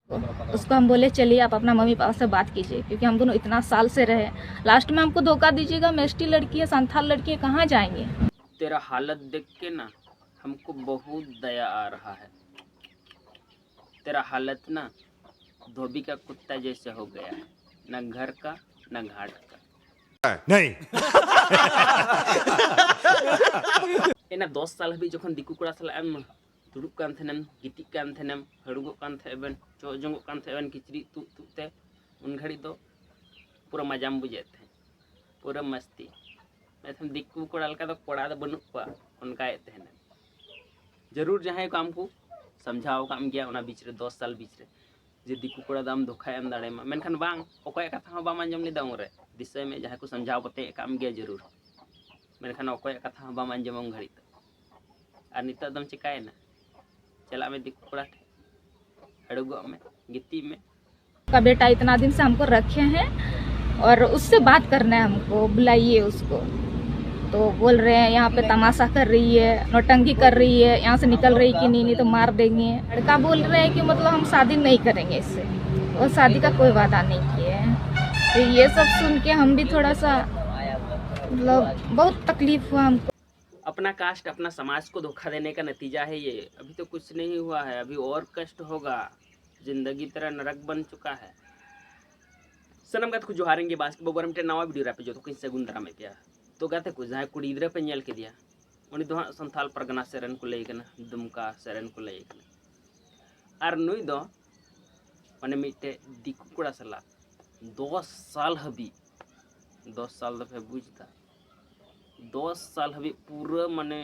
उसको हम बोले चलिए आप अपना मम्मी पापा से बात कीजिए, क्योंकि हम दोनों इतना साल से रहे। लास्ट में हमको धोखा दीजिएगा, मेस्टी लड़की है, संथाल लड़की है, कहाँ जाएंगे। तेरा हालत देख के ना हमको बहुत दया आ रहा है। तेरा हालत ना धोबी का कुत्ता जैसे हो गया है, न घर का न घाट का। नहीं एना 10 साल हबी जखन दिकु कोड़ा साला एम दुड़ुब कान थेनम, गितिक कान थेनम, हड़ुगो कान थेबन, चोजंगो कान थेबन किचरी तु तुते उन घड़ी दो पूरा मजाम बुझे थे, पूरा मस्ती। मैं दिकु कोड़ा लका तो कोड़ा दो बनुक पा उनका तेहन जरूर जहां काम को समझाओ काम गया उना बीच रे 10 साल बीच रे जे दिकु कोड़ा दाम धोखा एम दाड़े मा मेनखान बांग ओकय कथा हो बाम अंजम लेदा उरे दिसय में जहां को समझाओ बते काम गया जरूर मेनखान ओकय कथा हो बाम अंजम उन घड़ी और नित दम चिकाय ना चला में दिकु कोड़ा हड़ुगो में गित्ती में का बेटा इतना दिन से हमको रखे हैं और उससे बात करना है, हमको बुलाइए उसको। तो बोल रहे हैं यहाँ पे तमाशा कर रही है, नौटंकी कर रही है, यहाँ से निकल रही कि नहीं तो मार देंगे। लड़का बोल रहे हैं कि मतलब हम शादी नहीं करेंगे इससे, और शादी का कोई वादा नहीं किए हैं। तो ये सब सुन के हम भी थोड़ा सा मतलब बहुत तकलीफ हुआ हमको। अपना कास्ट अपना समाज को धोखा देने का नतीजा है ये। अभी तो कुछ नहीं हुआ है, अभी और कष्ट होगा। जिंदगी तरह नरक बन चुका है। सनम गात को जोहारेंगे बास्क बगोरम टे नवा वीडियो रापे जो तो किस गुण दरा में पिया तो गाते को जहां कुड़ी इधर पे नेल के दिया उनी दो संथाल परगना सेरन को लई कना, दुमका सेरन को लई कना। आर नुई दो माने मिटे दिकु कोड़ा सला 10 साल हबी 10 साल दफे बुझता 10 साल हबी पूरा माने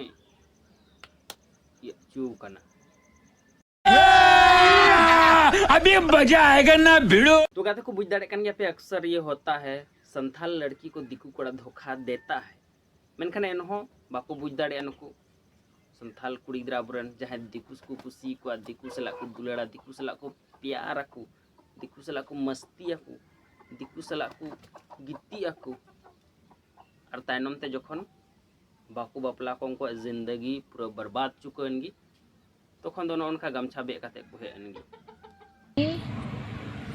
ये चू कना अभी मजा आएगा ना भिड़ो। तो कहते को बुझ दाड़े कन पे अक्सर ये होता है, संथाल लड़की को दिकु कोड़ा धोखा देता है। मेनखान एनहो बाको बुझ दाड़े नुकु संथाल कुड़ी गिदरा बुरन जहां दिकु को कुसी को दिकु सला को दुलेड़ा, दिकु सला को प्यार को, दिकु सला को मस्ती को, दिकु सला को गित्ती को। और तायनम ते जखन बाको बापला को उनको जिंदगी पूरा बर्बाद चुकनगी तखन दोनों उनका गमछा बे काते को हेनगी।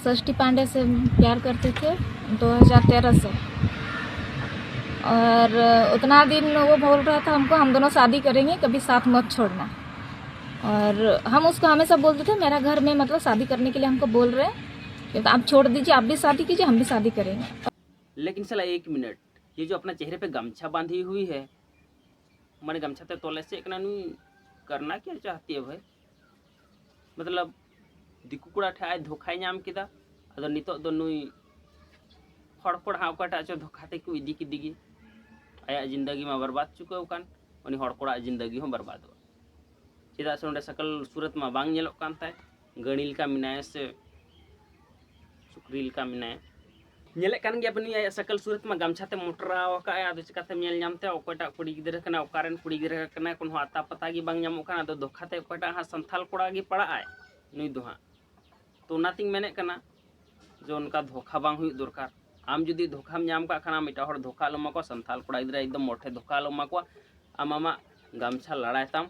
षष्ठी पांडे से प्यार करते थे 2013 से, और उतना दिन वो बोल रहा था हमको हम दोनों शादी करेंगे, कभी साथ मत छोड़ना। और हम उसको हमेशा बोलते थे मेरा घर में मतलब शादी करने के लिए हमको बोल रहे हैं, तो आप छोड़ दीजिए, आप भी शादी कीजिए, हम भी शादी करेंगे। लेकिन साला 1 मिनट, ये जो अपना चेहरे पे गमछा बांधी हुई है, मैंने गमछा ते तोले से एक नुई करना क्या चाहती है भाई? मतलब दिकु कोड़ा ठाय धोखा नाम किदा अदो नितो दो नुई हड़ कोड़ा ओकाटा चो धोखाते को इदी किदिगी आया जिंदगी में बर्बाद चुका कान उनी हड़ कोड़ा जिंदगी हो बर्बाद हो चिदा से उंडे सकल सूरत में बांग नेलो कान ताय गणिल का मिनाय से सुक्रिल का मिनाय नेले कान गया बनी आया सकल सूरत में गमछाते मोटराव का आया दो चिकाते मेल नामते ओकाटा कुड़ी गिदरा कना ओकारन कुड़ी गिदरा कना कोन आता पता गी बांग नामो कान दो धोखाते ओकाटा हा संथाल कोड़ा गी पड़ा आय नुई दोहा तो नातिंग मेने कना जो उनका धोखा बांग हुई दरकार। आम जुदी धोखा नाम का खाना मिटा हर धोखा लमा को संथाल कोड़ा गिदरा एकदम मोटे धोखा लमा को आमामा गामछा लड़ायताम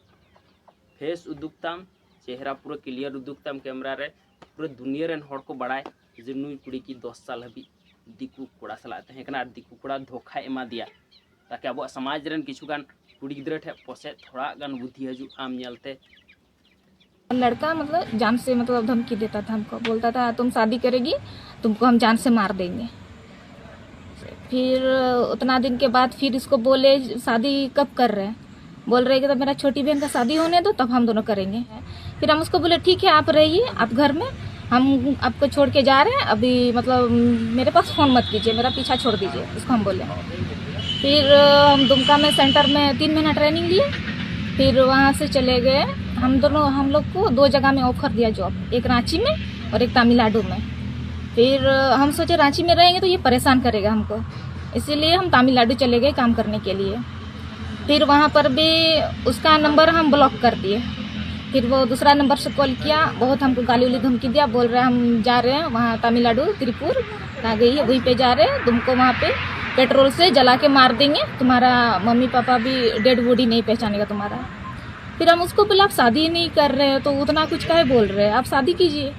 फेस उदुकताम चेहरा पूरा क्लियर उदुकताम कैमरा रे पूरा दुनिया रेन हर को बड़ाय जे नुई कुड़ी की 10 साल हबी दिकु कोड़ा सलाते हैं कना दिकु कोड़ा धोखा एमा दिया ताकि अब समाज रेन किछु गान कुड़ी गिदरा ठे पोसे थोड़ा गान बुद्धि हजू आम नेलते। लड़का मतलब जान से मतलब धमकी देता था हमको, बोलता था तुम शादी करेगी तुमको हम जान से मार देंगे। फिर उतना दिन के बाद फिर इसको बोले शादी कब कर रहे हैं, बोल रहे कि तो मेरा छोटी बहन का शादी होने दो तब हम दोनों करेंगे। फिर हम उसको बोले ठीक है आप रहिए, आप घर में, हम आपको छोड़ के जा रहे हैं, अभी मतलब मेरे पास फ़ोन मत कीजिए, मेरा पीछा छोड़ दीजिए, उसको हम बोले। फिर हम दुमका में सेंटर में 3 महीना ट्रेनिंग लिए, फिर वहाँ से चले गए। हम लोग को 2 जगह में ऑफर दिया जॉब, एक रांची में और एक तमिलनाडु में। फिर हम सोचे रांची में रहेंगे तो ये परेशान करेगा हमको, इसीलिए हम तमिलनाडु चले गए काम करने के लिए। फिर वहाँ पर भी उसका नंबर हम ब्लॉक कर दिए। फिर वो दूसरा नंबर से कॉल किया, बहुत हमको गाली उली धमकी दिया, बोल रहे हैं हम जा रहे हैं वहाँ तमिलनाडु त्रिपुर आ गई है वहीं पे जा रहे हैं, तुमको वहाँ पे पेट्रोल से जला के मार देंगे, तुम्हारा मम्मी पापा भी डेड बॉडी नहीं पहचानेगा तुम्हारा। फिर हम उसको बोले आप शादी नहीं कर रहे हैं तो उतना कुछ काहे बोल रहे हैं, आप शादी कीजिए।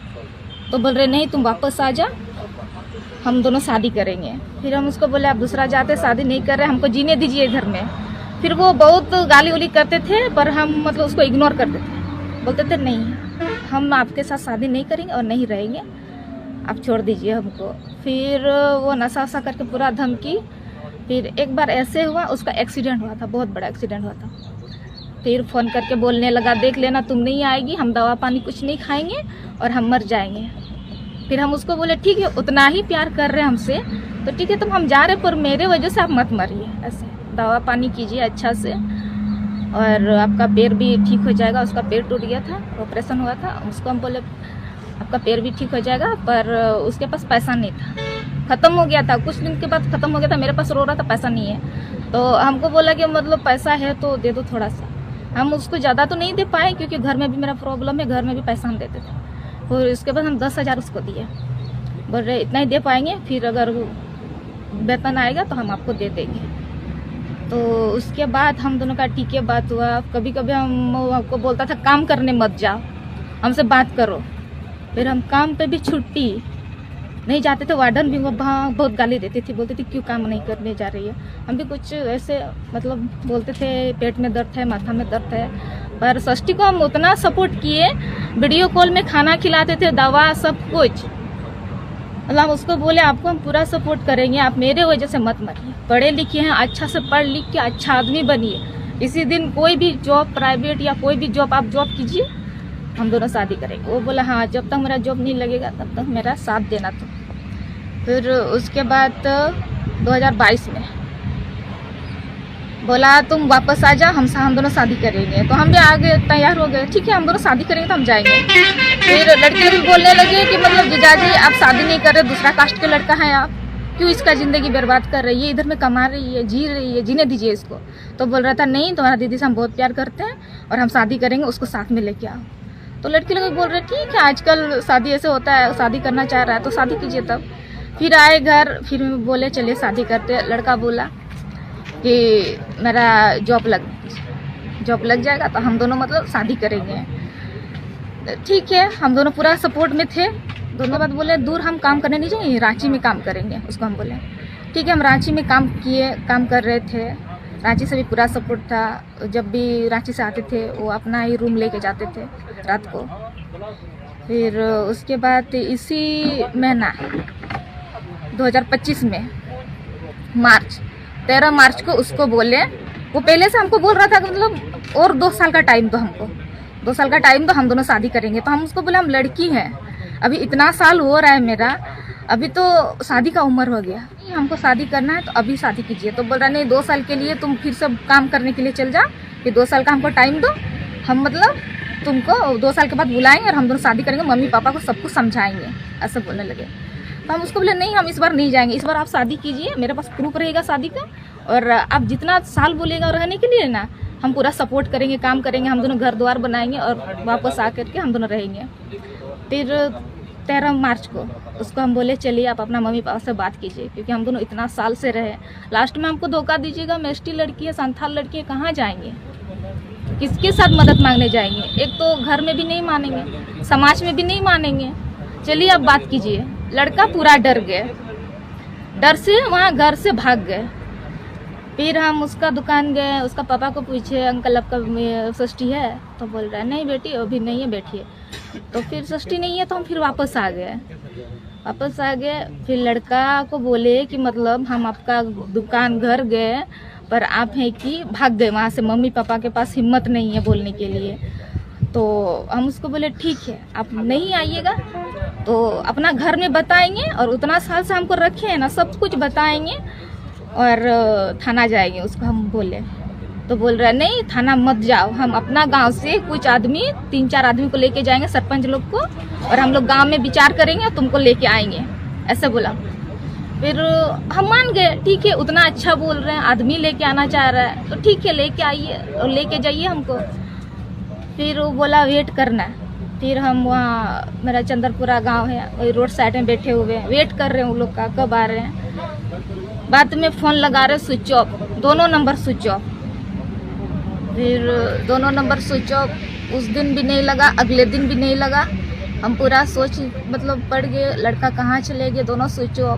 तो बोल रहे नहीं तुम वापस आ जा, हम दोनों शादी करेंगे। फिर हम उसको बोले आप दूसरा जाते, शादी नहीं कर रहे, हमको जीने दीजिए घर में। फिर वो बहुत गाली उली करते थे, पर हम मतलब उसको इग्नोर करते थे, बोलते थे नहीं हम आपके साथ शादी नहीं करेंगे और नहीं रहेंगे, आप छोड़ दीजिए हमको। फिर वो नशा वशा करके पूरा धमकी। फिर एक बार ऐसे हुआ, उसका एक्सीडेंट हुआ था, बहुत बड़ा एक्सीडेंट हुआ था। फिर फ़ोन करके बोलने लगा देख लेना तुम नहीं आएगी, हम दवा पानी कुछ नहीं खाएंगे और हम मर जाएंगे। फिर हम उसको बोले ठीक है, उतना ही प्यार कर रहे हैं हमसे तो ठीक है, तुम हम जा रहे पर मेरे वजह से आप मत मरिए, ऐसे दवा पानी कीजिए अच्छा से और आपका पैर भी ठीक हो जाएगा। उसका पैर टूट गया था, ऑपरेशन हुआ था। उसको हम बोले आपका पैर भी ठीक हो जाएगा, पर उसके पास पैसा नहीं था, ख़त्म हो गया था, कुछ दिन के बाद ख़त्म हो गया था। मेरे पास रो रहा था पैसा नहीं है, तो हमको बोला कि मतलब पैसा है तो दे दो थोड़ा सा। हम उसको ज़्यादा तो नहीं दे पाए क्योंकि घर में भी मेरा प्रॉब्लम है, घर में भी पैसा हम देते थे। और इसके बाद हम 10,000 उसको दिए, बोल रहे इतना ही दे पाएंगे, फिर अगर वेतन आएगा तो हम आपको दे देंगे। तो उसके बाद हम दोनों का ठीक है बात हुआ। कभी कभी हम आपको बोलता था काम करने मत जाओ, हमसे बात करो। फिर हम काम पे भी छुट्टी नहीं जाते थे, वार्डन भी वहाँ बहुत गाली देती थी, बोलती थी क्यों काम नहीं करने जा रही है। हम भी कुछ ऐसे मतलब बोलते थे पेट में दर्द है, माथा में दर्द है। पर षष्ठी को हम उतना सपोर्ट किए, वीडियो कॉल में खाना खिलाते थे, दवा सब कुछ। मतलब उसको बोले आपको हम पूरा सपोर्ट करेंगे, आप मेरे वजह से मत मरिए, पढ़े लिखे हैं, अच्छा से पढ़ लिख के अच्छा आदमी बनिए। इसी दिन कोई भी जॉब प्राइवेट या कोई भी जॉब आप जॉब कीजिए, हम दोनों शादी करेंगे। वो बोला हाँ जब तक मेरा जॉब नहीं लगेगा तब तक मेरा साथ देना। तो फिर उसके बाद 2022 में बोला तुम वापस आ जा, हम दोनों शादी करेंगे। तो हम भी आगे तैयार हो गए, ठीक है हम दोनों शादी करेंगे तो हम जाएंगे। फिर लड़के भी बोलने लगे कि मतलब जीजाजी आप शादी नहीं कर रहे, दूसरा कास्ट के लड़का है, आप क्यों इसका ज़िंदगी बर्बाद कर रही है, इधर में कमा रही है, जी रही है, जीने दीजिए इसको। तो बोल रहा था नहीं तुम्हारा दीदी से हम बहुत प्यार करते हैं और हम शादी करेंगे, उसको साथ में लेके आओ। तो लड़के लोग बोल रहे ठीक है आजकल शादी ऐसे होता है, शादी करना चाह रहा है तो शादी कीजिए। तब फिर आए घर, फिर बोले चलिए शादी करते। लड़का बोला कि मेरा जॉब लग जाएगा तो हम दोनों मतलब शादी करेंगे। ठीक है हम दोनों पूरा सपोर्ट में थे। दोनों बात बोले दूर हम काम करने नहीं जाएंगे, रांची में काम करेंगे। उसको हम बोले ठीक है, हम रांची में काम कर रहे थे। रांची से भी पूरा सपोर्ट था, जब भी रांची से आते थे वो अपना ही रूम लेके जाते थे रात को। फिर उसके बाद इसी महीना 2025 में मार्च 13 मार्च को उसको बोले, वो पहले से हमको बोल रहा था कि मतलब और 2 साल का टाइम दो हमको, 2 साल का टाइम दो, हम दोनों शादी करेंगे। तो हम उसको बोले हम लड़की हैं, अभी इतना साल हो रहा है मेरा, अभी तो शादी का उम्र हो गया, हमको शादी करना है तो अभी शादी कीजिए। तो बोल रहा नहीं 2 साल के लिए तुम फिर सब काम करने के लिए चल जाओ, कि 2 साल का हमको टाइम दो, हम मतलब तुमको 2 साल के बाद बुलाएंगे और हम दोनों शादी करेंगे, मम्मी पापा को सब कुछ समझाएंगे, ऐसा बोलने लगे। तो हम उसको बोले नहीं हम इस बार नहीं जाएंगे, इस बार आप शादी कीजिए, मेरे पास प्रूफ रहेगा शादी का, और आप जितना साल बोलेगा रहने के लिए ना हम पूरा सपोर्ट करेंगे, काम करेंगे, हम दोनों घर द्वार बनाएंगे और वापस आकर के हम दोनों रहेंगे। फिर 13 मार्च को उसको हम बोले चलिए आप अपना मम्मी पापा से बात कीजिए, क्योंकि हम दोनों इतना साल से रहे, लास्ट में हमको धोखा दीजिएगा, मेस्टी लड़की है, संथाल लड़की है, कहाँ जाएंगे, किसके साथ मदद मांगने जाएंगे। एक तो घर में भी नहीं मानेंगे, समाज में भी नहीं मानेंगे, चलिए आप बात कीजिए। लड़का पूरा डर गए, डर से वहाँ घर से भाग गए। फिर हम उसका दुकान गए, उसका पापा को पूछे अंकल आपका षष्ठी है, तो बोल रहा है नहीं बेटी अभी नहीं है, बैठिए। तो फिर षष्ठी नहीं है तो हम फिर वापस आ गए। फिर लड़का को बोले कि मतलब हम आपका दुकान घर गए पर आप हैं कि भाग गए वहाँ से, मम्मी पापा के पास हिम्मत नहीं है बोलने के लिए। तो हम उसको बोले ठीक है आप नहीं आइएगा तो अपना घर में बताएंगे, और उतना साल से हमको रखे हैं ना सब कुछ बताएंगे, और थाना जाएंगे। उसको हम बोले तो बोल रहा है नहीं थाना मत जाओ, हम अपना गांव से कुछ आदमी 3-4 आदमी को लेके जाएंगे, सरपंच लोग को, और हम लोग गांव में विचार करेंगे, तुमको लेके आएंगे, ऐसे बोला। फिर हम मान गए, ठीक है उतना अच्छा बोल रहे हैं, आदमी लेके आना चाह रहा है तो ठीक है लेके आइए और लेके जाइए हमको। फिर वो बोला वेट करना है। फिर हम वहाँ, मेरा चंदरपुरा गांव है, वही रोड साइड में बैठे हुए हैं, वेट कर रहे हैं उन लोग का कब आ रहे हैं। बाद में फ़ोन लगा रहे स्विच ऑफ, दोनों नंबर स्विच ऑफ। फिर दोनों नंबर स्विच ऑफ, उस दिन भी नहीं लगा, अगले दिन भी नहीं लगा। हम पूरा सोच मतलब पड़ गए, लड़का कहाँ चले गए, दोनों सोचो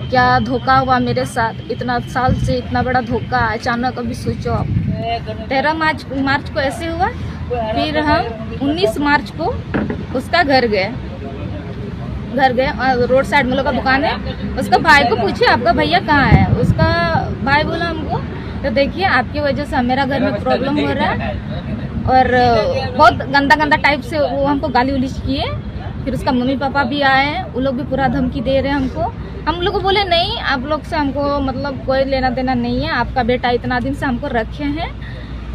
क्या धोखा हुआ मेरे साथ, इतना साल से इतना बड़ा धोखा, अचानक अभी सोचो आप। 13 मार्च को ऐसे हुआ, फिर हम 19 मार्च को उसका घर गए, रोड साइड में लोग का दुकान है, उसका भाई को पूछे आपका भैया कहाँ है, उसका भाई बोला हमको तो देखिए आपकी वजह से मेरा घर में प्रॉब्लम हो रहा है, और बहुत गंदा टाइप से वो हमको गाली उलिच किए। फिर उसका मम्मी पापा भी आए, वो लोग भी पूरा धमकी दे रहे हैं हमको। हम लोग को बोले नहीं, आप लोग से हमको मतलब कोई लेना देना नहीं है, आपका बेटा इतना दिन से हमको रखे हैं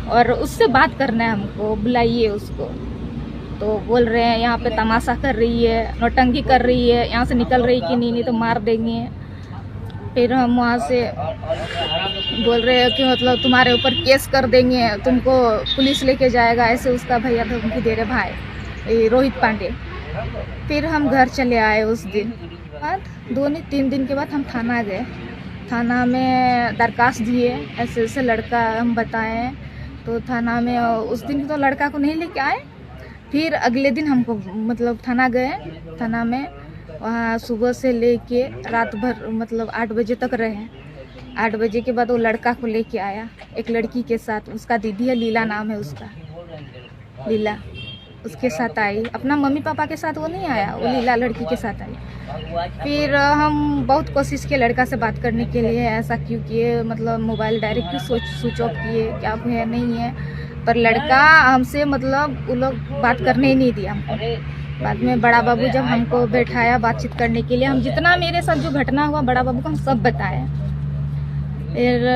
और उससे बात करना है, हमको बुलाइए उसको। तो बोल रहे हैं यहाँ पे तमाशा कर रही है, नौटंकी कर रही है, यहाँ से निकल रही कि नहीं तो मार देंगे। फिर हम वहाँ से बोल रहे हैं कि मतलब तुम्हारे ऊपर केस कर देंगे, तुमको पुलिस लेके जाएगा, ऐसे उसका भैया धमकी दे रहे भाई रोहित पांडे। फिर हम घर चले आए उस दिन बाद, 2-3 दिन के बाद हम थाना गए, थाना में दरखास्त दिए, ऐसे ऐसे लड़का हम बताएं। तो थाना में उस दिन तो लड़का को नहीं लेके आए, फिर अगले दिन हमको मतलब थाना गए, थाना में वहाँ सुबह से लेके रात भर मतलब 8 बजे तक रहे। 8 बजे के बाद वो लड़का को लेके आया एक लड़की के साथ, उसका दीदी है, लीला नाम है उसका, लीला उसके साथ आई, अपना मम्मी पापा के साथ वो नहीं आया, वो लीला लड़की के साथ आई। फिर हम बहुत कोशिश किए लड़का से बात करने के लिए, ऐसा क्यों किए, मतलब मोबाइल डायरेक्ट क्यों स्विच ऑफ किए, क्या है नहीं है, पर लड़का हमसे मतलब वो लोग बात करने ही नहीं दिया हमको। बाद में बड़ा बाबू जब हमको बैठाया बातचीत करने के लिए, हम जितना मेरे साथ जो घटना हुआ बड़ा बाबू को हम सब बताया। फिर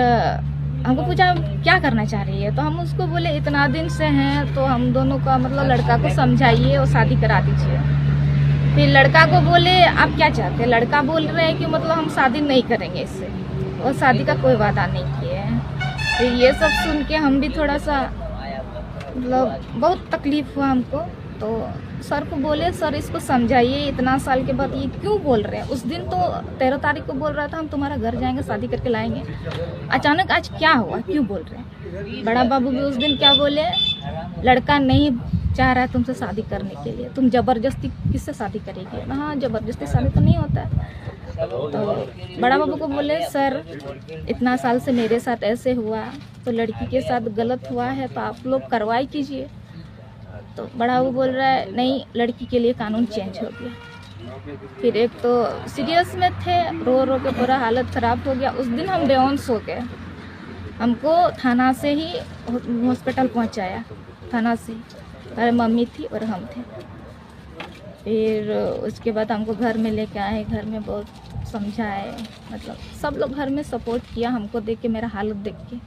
हमको पूछा क्या करना चाह रही है, तो हम उसको बोले इतना दिन से हैं तो हम दोनों का मतलब लड़का को समझाइए और शादी करा दीजिए। फिर लड़का को बोले आप क्या चाहते हैं, लड़का बोल रहे हैं कि मतलब हम शादी नहीं करेंगे इससे, और शादी का कोई वादा नहीं किए हैं। फिर ये सब सुन के हम भी थोड़ा सा मतलब बहुत तकलीफ हुआ हमको। तो सर को बोले सर इसको समझाइए, इतना साल के बाद ये क्यों बोल रहे हैं। उस दिन तो 13 तारीख को बोल रहा था हम तुम्हारा घर जाएंगे, शादी करके लाएंगे, अचानक आज क्या हुआ, क्यों बोल रहे हैं। बड़ा बाबू भी उस दिन क्या बोले, लड़का नहीं चाह रहा है तुमसे शादी करने के लिए, तुम जबरदस्ती किससे शादी करेगी। हाँ जबरदस्ती शादी तो नहीं होता है। तो बड़ा बाबू को बोले सर इतना साल से मेरे साथ ऐसे हुआ, तो लड़की के साथ गलत हुआ है तो आप लोग कार्रवाई कीजिए। तो बड़ा बाबू बोल रहा है नहीं, लड़की के लिए कानून चेंज हो गया। फिर एक तो सीरियस में थे, रो रो के पूरा हालत ख़राब हो गया। उस दिन हम बेहोश हो गए, हमको थाना से ही हॉस्पिटल पहुंचाया, थाना से अरे मम्मी थी और हम थे। फिर उसके बाद हमको घर में लेके आए, घर में बहुत समझाए, मतलब सब लोग घर में सपोर्ट किया हमको, देख के मेरा हालत देख के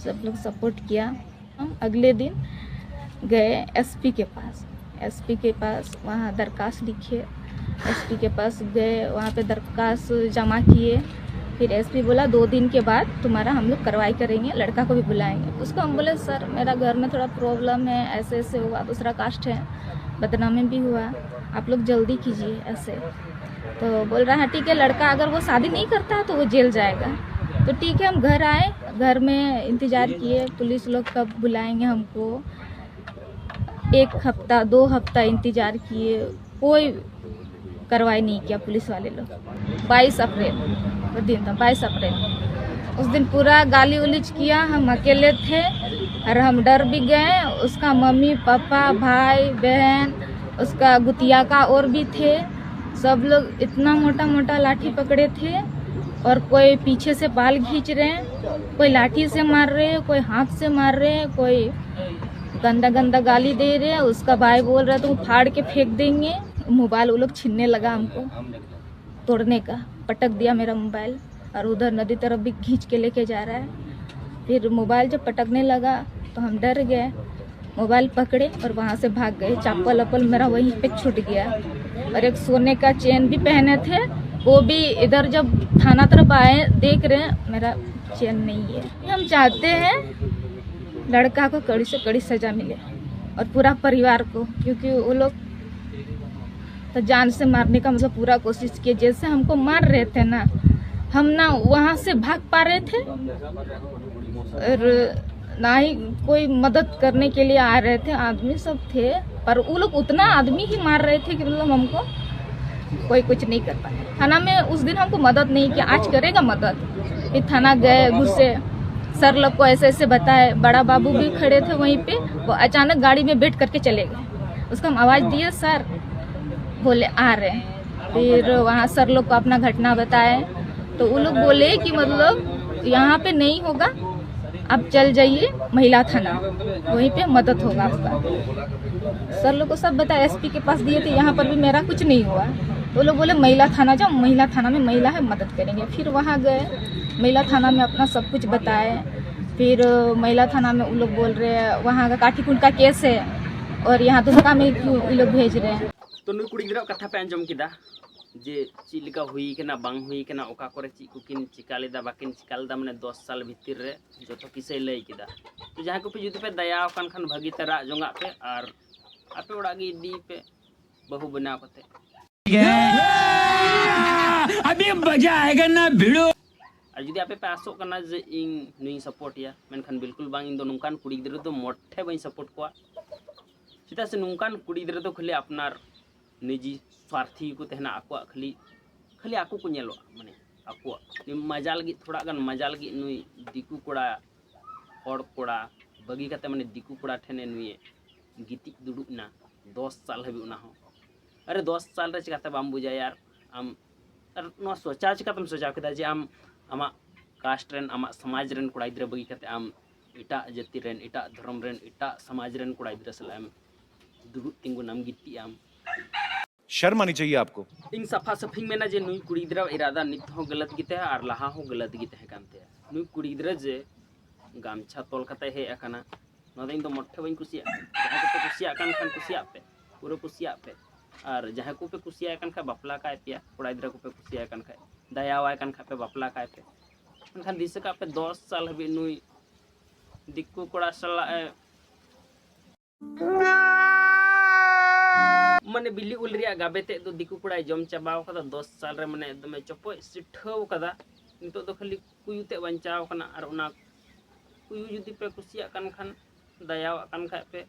सब लोग सपोर्ट किया। हम अगले दिन गए एसपी के पास, वहाँ दरखास्त लिखे, एसपी के पास गए, वहाँ पे दरखास्त जमा किए। फिर एसपी बोला 2 दिन के बाद तुम्हारा हम लोग कार्रवाई करेंगे, लड़का को भी बुलाएंगे। उसको हम बोले सर मेरा घर में थोड़ा प्रॉब्लम है, ऐसे ऐसे हुआ, दूसरा कास्ट है, बदनामी भी हुआ, आप लोग जल्दी कीजिए ऐसे। तो बोल रहा है ठीक है, लड़का अगर वो शादी नहीं करता तो वो जेल जाएगा। तो ठीक है, हम घर आए, घर में इंतज़ार किए पुलिस लोग कब बुलाएंगे हमको। 1 हफ्ता 2 हफ्ता इंतज़ार किए, कोई कार्रवाई नहीं किया पुलिस वाले लोग। 22 अप्रैल वो दिन था, 22 अप्रैल उस दिन पूरा गाली उलिच किया। हम अकेले थे और हम डर भी गए। उसका मम्मी पापा भाई बहन, उसका गुतिया का और भी थे, सब लोग इतना मोटा मोटा लाठी पकड़े थे, और कोई पीछे से बाल खींच रहे हैं, कोई लाठी से मार रहे हैं, कोई हाथ से मार रहे हैं, कोई गंदा गंदा गाली दे रहे हैं। उसका भाई बोल रहा है तुम फाड़ के फेंक देंगे। मोबाइल वो लोग छीनने लगा हमको, तोड़ने का, पटक दिया मेरा मोबाइल, और उधर नदी तरफ भी खींच के लेके जा रहा है। फिर मोबाइल जब पटकने लगा तो हम डर गए, मोबाइल पकड़े और वहाँ से भाग गए। चप्पल वप्पल मेरा वहीं पे छूट गया, और एक सोने का चेन भी पहने थे, वो भी इधर जब थाना तरफ आए देख रहे हैं मेरा चेन नहीं है। हम चाहते हैं लड़का को कड़ी से कड़ी सज़ा मिले, और पूरा परिवार को, क्योंकि वो लोग तो जान से मारने का मतलब पूरा कोशिश किए। जैसे हमको मार रहे थे ना, हम ना वहाँ से भाग पा रहे थे और ना ही कोई मदद करने के लिए आ रहे थे। आदमी सब थे पर वो लोग उतना आदमी ही मार रहे थे कि मतलब हमको कोई कुछ नहीं कर पाया। थाना में उस दिन हमको मदद नहीं किया, आज करेगा मदद। फिर थाना गए, गुस्से सर लोग को ऐसे ऐसे बताए, बड़ा बाबू भी खड़े थे वहीं पे, वो अचानक गाड़ी में बैठ करके चले गए। उसको हम आवाज़ दिए, सर बोले आ रहे हैं। फिर वहाँ सर लोग को अपना घटना बताए तो वो लोग बोले कि मतलब यहाँ पे नहीं होगा, आप चल जाइए महिला थाना, वहीं पे मदद होगा आपका। सर लोग को सब बताया, एसपी के पास दिए थे, यहाँ पर भी मेरा कुछ नहीं हुआ। वो लोग बोले महिला थाना जाओ, महिला थाना में महिला है, मदद करेंगे। फिर वहाँ गए, महिला थाना में अपना सब कुछ बताए। फिर महिला थाना में वो लोग बोल रहे हैं वहाँ का काटीकुंड का केस है और यहाँ दुमका में क्यों ये लोग भेज रहे हैं। तो नुई कुड़ी गिद्रा कथा पे अंजम किदा जे चिलिका हुई केना बांग हुई केना ओका करे ची कुकिन चिका लेदा बाकिन चिका लेदा माने 10 साल भीतर रे जतो किसे लई किदा। तो जहां को पे जुदी पे दया कान खान भागी तरा जोंगा पे और आपे ओड़ा गी दी पे बहु बना कते अभी मजा आएगा ना भिड़ो। और जुदी आपे पे आसो कना जे इन नुई सपोर्ट या मेनखान बिल्कुल बांग इन दो नुकान कुड़ी गिद्रा तो मोठे बई सपोर्ट कोआ। चिता से नुकान कुड़ी गिद्रा तो खाली अपनार निजी स्वार्थी को तहना आको खाली आको को नेलो माने आको मजा लगी थोड़ा गान मजा लगी नुई दिकू कोड़ा हड़ कोड़ा बगी काते माने दिकू कोड़ा ठेने नुई गिति दुडुना 10 साल हबी उना हो। अरे 10 साल रे चिकाते बाम बुझा यार आम अर नो सोचा चिकातम सोचा केदा जे आम आमा कास्ट रेन आमा समाज रेन कोड़ा गिद्रा बगी काते आम इटा जाति रेन इटा धर्म रेन इटा समाज रेन कोड़ा गिद्रा सलाम दुडु तिंगु नाम गिति आम शर्म आनी चाहिए आपको। इन सफा सफिंग में ना जे नुई कुड़ी गिद्रा इरादा नित हो गलत गिते है और लहा हो गलत गिते है कानते नुई कुड़ी गिद्रा जे गामछा तोल कते हे अकना नो दिन तो मोठे बइन कुसिया जहां को पे कुसिया कान खान कुसिया पे पूरा कुसिया पे और जहां को पे कुसिया कान खा बापला काय पिया कुड़ा गिद्रा को पे कुसिया कान खा दया वाय कान खा पे बापला काय पे खान दिस का पे 10 साल हबी नुई दिक्कू कोड़ा सला माने बिल्ली उल रिया गाबेते दो दिकू कोड़ा जम चाबाव कदा 10 साल रे माने एकदम चपो सिठाव कदा नितो दो खाली कुयुते बंचाव कना और उना कुयु जुदी पे कुसिया कान खान दयाव कान खा पे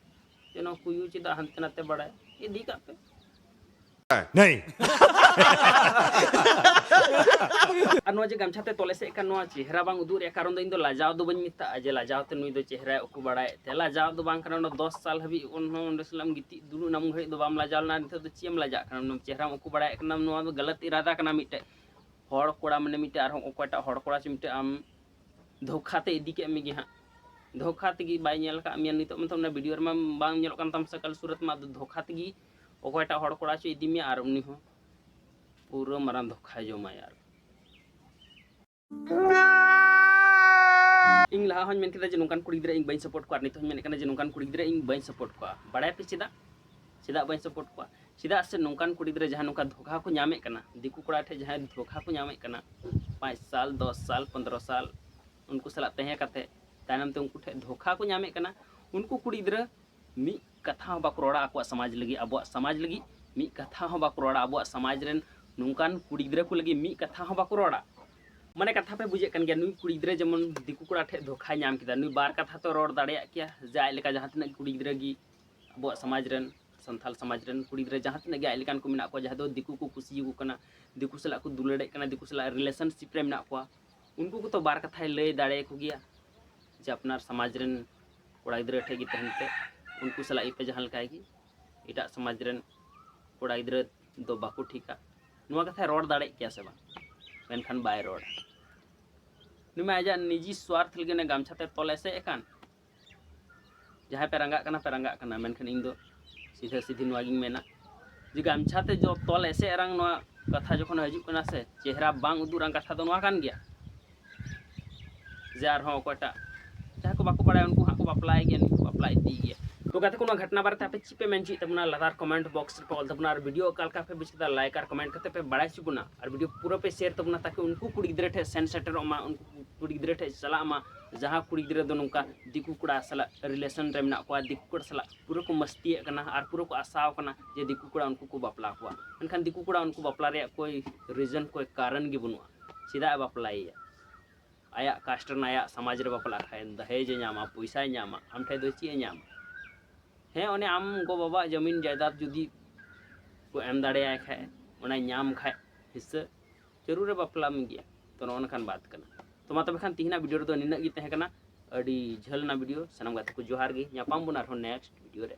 जेनो कुयु चिदा हंते नाते बड़ाय इदी का पे नहीं और जे गामछाते तोले से कान चेहरा बांग उदुर रे कारण दो इन दो लाजाव दो बन मिता जे लाजाव ते नुई दो चेहरा उकु बड़ाय ते लाजाव दो बांग कारण 10 साल हबी उन सलाम गिति दुरु नाम घड़ी दो बाम लाजाव ना नितो दो चियम लाजा कारण चेहरा उकु बड़ाय कना नो दो गलत इरादा कना मिटे हड़ कोड़ा माने मिटे और ओकटा हड़ कोड़ा च मिटे आम धोखाते इदी के मिगे हां धोखाते गी बाय नेल का मिया नितो मतलब ना वीडियो रे बांग नेलो कान तम सकल सूरत मा धोखाते गी ओकटा हड़ कोड़ा च इदी मिया और उनी हो पूरा मरान धोखा जोमा यार इन लहा हन मेन केदा जे नोकान कुड़ी गिद्रा इन बाइन सपोर्ट को नितो मेन कना जे नोकान कुड़ी गिद्रा इन बाइन सपोर्ट को बड़ाय पे चिदा बाइन सपोर्ट को चिदा से नोकान कुड़ी गिद्रा जहां नोका धोखा को नामे कना दिकू कोड़ा ठे जहां धोखा को नामे कना 5 साल 10 साल 15 साल उनको सला तहे कते तायनम ते उनको ठे धोखा को नामे कना उनको कुड़ी गिद्रा मी कथा बा रोड़ा आको समाज लगी अब समाज लगी मी कथा हो बा रोड़ा अब समाज रेन नोकान कुड़ी गिद्रा को लगी मी कथा हो बा रोड़ा माने कथा पे बुझे कन गया नुई कुड़ी गिद्रा जेमन दिकू कोड़ा ठे धोखा नाम किदा नुई बार कथा तो रोड़ दाड़े किया जाय लेका जहां तना कुड़ी गिद्रा गी अब समाज रेन संथाल समाज रेन कुड़ी गिद्रा जहां तना गे आइलकान को मिना को जहां दो दिकू को कुसी को कना दिकू सला को दुलड़े कना दिकू सला रिलेशनशिप रे मिना को उनको को तो बार कथा लय दाड़े को गया जे अपनार समाज रेन कोड़ा गिद्रा ठे गी तहनते उनको सला इपे जहां लकाएगी इटा समाज रेन कोड़ा गिद्रा दो बाको ठीका नुआ कथा रोड़ दाड़े क्या से बा मेनखान बाय रोड़ नुमा आजा निजी स्वार्थ लगे ने गामछाते तोले से एकान जहां पे रंगा कना मेनखान इन दो सीधा सीधी नुआ गिंग मेना जे गामछाते जो तोले से रंग नुआ कथा जखन हजू कना से चेहरा बांग उदुरां कथा दो नुआ कान गया जार हो कोटा जहां को बाको बड़ा उनको हा को बापलाय गया नि बापला इदी गया तो गाते को घटना बारे पे चिपे मेंची तबना लदार कमेंट बॉक्स पे ऑल तबना वीडियो काल का पे बिचदा लाइक और कमेंट करते पे बड़ा चिबुना और वीडियो पूरा पे शेयर तबना ताकि उनको कुड़ी गिद्रा ठे सेंस सेटर मा उनको कुड़ी गिद्रा ठे सला मा जहां कुड़ी गिद्रा दो नुका दिकू कुड़ा सला रिलेशन रे मेना को दिकू कुड़ा सला पूरा को मस्ती कना और पूरा को आसाव कना जे दिकू कुड़ा उनको को बापला को एनखान दिकू कुड़ा उनको बापला रे कोई रीजन कोई कारण गे बनुआ सीधा बापलाई आया कास्ट आया समाज रे बापला खाए दहेज नामा पैसा नामा हम ठे दो ची नामा ᱦᱮᱸ ᱚᱱᱮ ᱟᱢ ᱜᱚ ᱵᱟᱵᱟ ᱡᱚᱢᱤᱱ ᱡᱟᱭᱫᱟᱫ ᱡᱩᱫᱤ को एम दाड़ेयाय खाय ओना ᱧᱟᱢ खाय हिस्सा जरूर बापला में गया तो नौनखान बात करना तो मा तबे खान तिहिना वीडियो रे दो निना गी तहे कना अडी झलना वीडियो सनम गाते को जोहार गे ᱧᱟᱯᱟᱢ ᱵᱚᱱ ᱟᱨᱦᱚᱸ नेक्स्ट वीडियो रे।